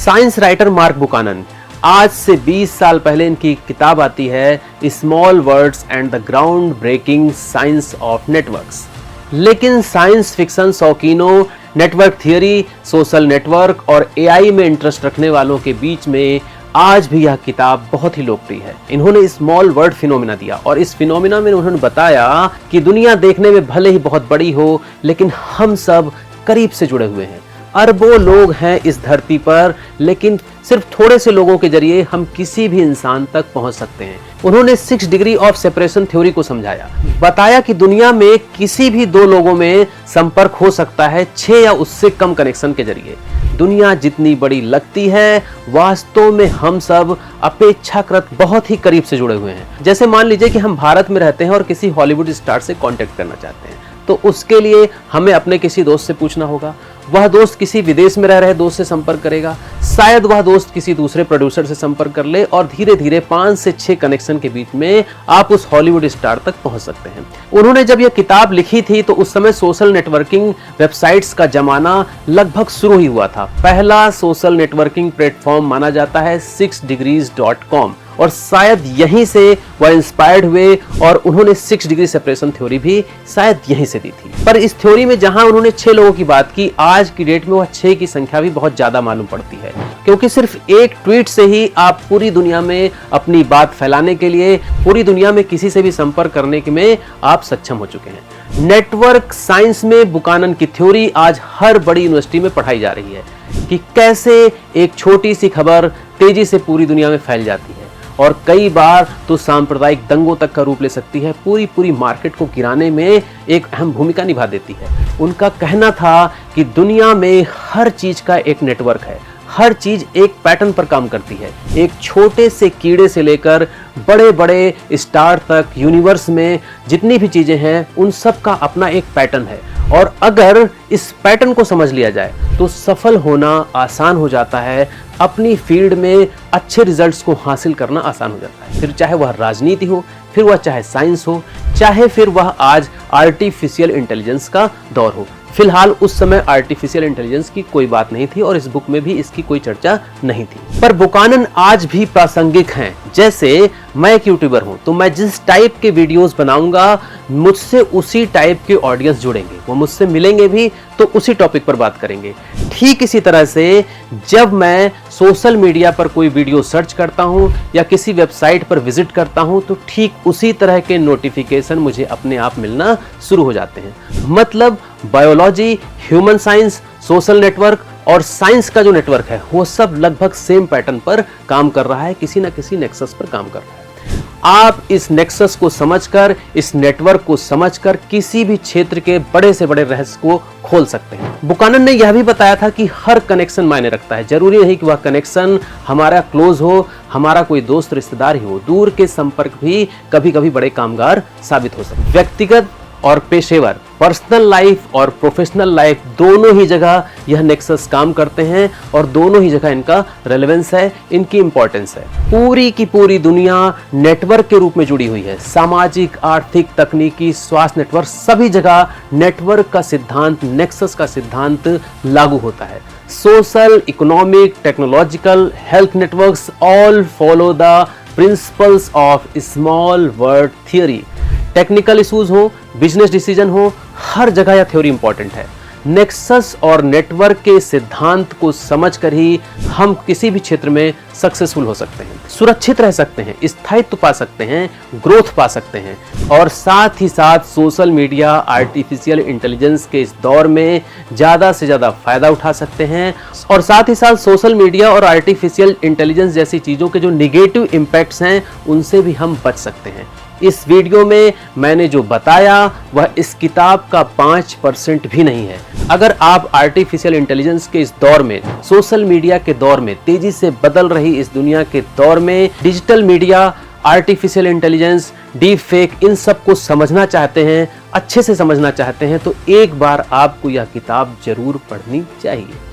Science writer mark Buchanan, आज से 20 साल पहले इनकी किताब आती है small words and the groundbreaking science of networks. लेकिन साइंस फिक्शन शौकीनों, नेटवर्क थियरी, सोशल नेटवर्क और एआई में इंटरेस्ट रखने वालों के बीच में आज भी यह किताब बहुत ही लोकप्रिय है। इन्होंने स्मॉल वर्ड फिनोमिना दिया और इस फिनोमिना में उन्होंने बताया कि दुनिया देखने में भले ही बहुत बड़ी हो, लेकिन हम सब करीब से जुड़े हुए हैं। अरबों लोग हैं इस धरती पर, लेकिन सिर्फ थोड़े से लोगों के जरिए हम किसी भी इंसान तक पहुंच सकते हैं। उन्होंने 6 डिग्री ऑफ सेपरेशन थ्योरी को समझाया, बताया कि दुनिया में किसी भी 2 लोगों में संपर्क हो सकता है 6 या उससे कम कनेक्शन के जरिए। दुनिया जितनी बड़ी लगती है, वास्तव में हम सब अपेक्षाकृत बहुत ही करीब से जुड़े हुए हैं। जैसे मान लीजिए कि हम भारत में रहते हैं और किसी हॉलीवुड स्टार से कांटेक्ट करना चाहते हैं, तो उसके लिए हमें अपने किसी दोस्त से पूछना होगा, वह दोस्त किसी विदेश में रह रहे दोस्त से संपर्क करेगा, शायद वह दोस्त किसी दूसरे प्रोड्यूसर से संपर्क कर ले और धीरे धीरे 5 से 6 कनेक्शन के बीच में आप उस हॉलीवुड स्टार तक पहुंच सकते हैं। उन्होंने जब यह किताब लिखी थी तो उस समय सोशल नेटवर्किंग वेबसाइट्स का जमाना लगभग शुरू ही हुआ था। पहला सोशल नेटवर्किंग प्लेटफॉर्म माना जाता है 6degrees.com और शायद यहीं से वह इंस्पायर्ड हुए और उन्होंने 6 डिग्री सेपरेशन थ्योरी भी शायद यहीं से दी थी। पर इस थ्योरी में जहां उन्होंने 6 लोगों की बात की, आज की डेट में वह 6 की संख्या भी बहुत ज्यादा मालूम पड़ती है, क्योंकि सिर्फ एक ट्वीट से ही आप पूरी दुनिया में अपनी बात फैलाने के लिए, पूरी दुनिया में किसी से भी संपर्क करने के में आप सक्षम हो चुके हैं। नेटवर्क साइंस में बुकानन की थ्योरी आज हर बड़ी यूनिवर्सिटी में पढ़ाई जा रही है कि कैसे एक छोटी सी खबर तेजी से पूरी दुनिया में फैल जाती है और कई बार तो सांप्रदायिक दंगों तक का रूप ले सकती है, पूरी मार्केट को गिराने में एक अहम भूमिका निभा देती है। उनका कहना था कि दुनिया में हर चीज का एक नेटवर्क है, हर चीज एक पैटर्न पर काम करती है। एक छोटे से कीड़े से लेकर बड़े बड़े स्टार तक यूनिवर्स में जितनी भी चीजें हैं, उन सब का अपना एक पैटर्न है और अगर इस पैटर्न को समझ लिया जाए तो सफल होना आसान हो जाता है, अपनी फील्ड में अच्छे रिजल्ट्स को हासिल करना आसान हो जाता है। फिर चाहे वह राजनीति हो, फिर वह चाहे साइंस हो, चाहे फिर वह आज आर्टिफिशियल इंटेलिजेंस का दौर हो। फिलहाल उस समय आर्टिफिशियल इंटेलिजेंस की कोई बात नहीं थी और इस बुक में भी इसकी कोई चर्चा नहीं थी, पर बुकानन आज भी प्रासंगिक हैं। जैसे मैं एक यूट्यूबर हूं, तो मैं जिस टाइप के वीडियोस बनाऊंगा, मुझसे उसी टाइप के ऑडियंस जुड़ेंगे, वो मुझसे मिलेंगे भी तो उसी टॉपिक पर बात करेंगे। ठीक इसी तरह से जब मैं सोशल मीडिया पर कोई वीडियो सर्च करता हूं या किसी वेबसाइट पर विजिट करता हूं, तो ठीक उसी तरह के नोटिफिकेशन मुझे अपने आप मिलना शुरू हो जाते हैं। मतलब biology, human science, social network और साइंस का जो नेटवर्क है, वो सब लगभग सेम पैटर्न पर काम कर रहा है, किसी ना किसी नेक्सस पर काम कर रहा है। आप इस नेक्सस को समझकर, इस नेटवर्क को समझकर किसी भी क्षेत्र के बड़े से बड़े रहस्य को खोल सकते हैं। बुकानन ने यह भी बताया था कि हर कनेक्शन मायने रखता है। जरूरी नहीं कि वह कनेक्शन हमारा क्लोज हो, हमारा कोई दोस्त रिश्तेदार ही हो, दूर के संपर्क भी कभी कभी बड़े कामगार साबित हो सकते हैं। व्यक्तिगत और पेशेवर, पर्सनल लाइफ और प्रोफेशनल लाइफ, दोनों ही जगह यह नेक्सस काम करते हैं और दोनों ही जगह इनका रेलेवेंस है, इनकी इंपॉर्टेंस है। पूरी की पूरी दुनिया नेटवर्क के रूप में जुड़ी हुई है। सामाजिक, आर्थिक, तकनीकी, स्वास्थ्य नेटवर्क, सभी जगह नेटवर्क का सिद्धांत, नेक्सस का सिद्धांत लागू होता है। Social, economic, technological, health networks all follow the principles of small word theory. Technical issues हो, बिजनेस डिसीजन हो, हर जगह यह थ्योरी इंपॉर्टेंट है। नेक्सस और नेटवर्क के सिद्धांत को समझकर ही हम किसी भी क्षेत्र में सक्सेसफुल हो सकते हैं, सुरक्षित रह सकते हैं, स्थायित्व पा सकते हैं, ग्रोथ पा सकते हैं और साथ ही साथ सोशल मीडिया, आर्टिफिशियल इंटेलिजेंस के इस दौर में ज़्यादा से ज़्यादा फायदा उठा सकते हैं और साथ ही साथ सोशल मीडिया और आर्टिफिशियल इंटेलिजेंस जैसी चीज़ों के जो निगेटिव इम्पैक्ट्स हैं, उनसे भी हम बच सकते हैं। इस वीडियो में मैंने जो बताया वह इस किताब का 5% भी नहीं है। अगर आप आर्टिफिशियल इंटेलिजेंस के इस दौर में, सोशल मीडिया के दौर में, तेजी से बदल रही इस दुनिया के दौर में digital media, artificial intelligence, deep fake, इन सब को समझना चाहते हैं, अच्छे से समझना चाहते हैं, तो एक बार आपको यह किताब जरूर पढ़नी चाहिए।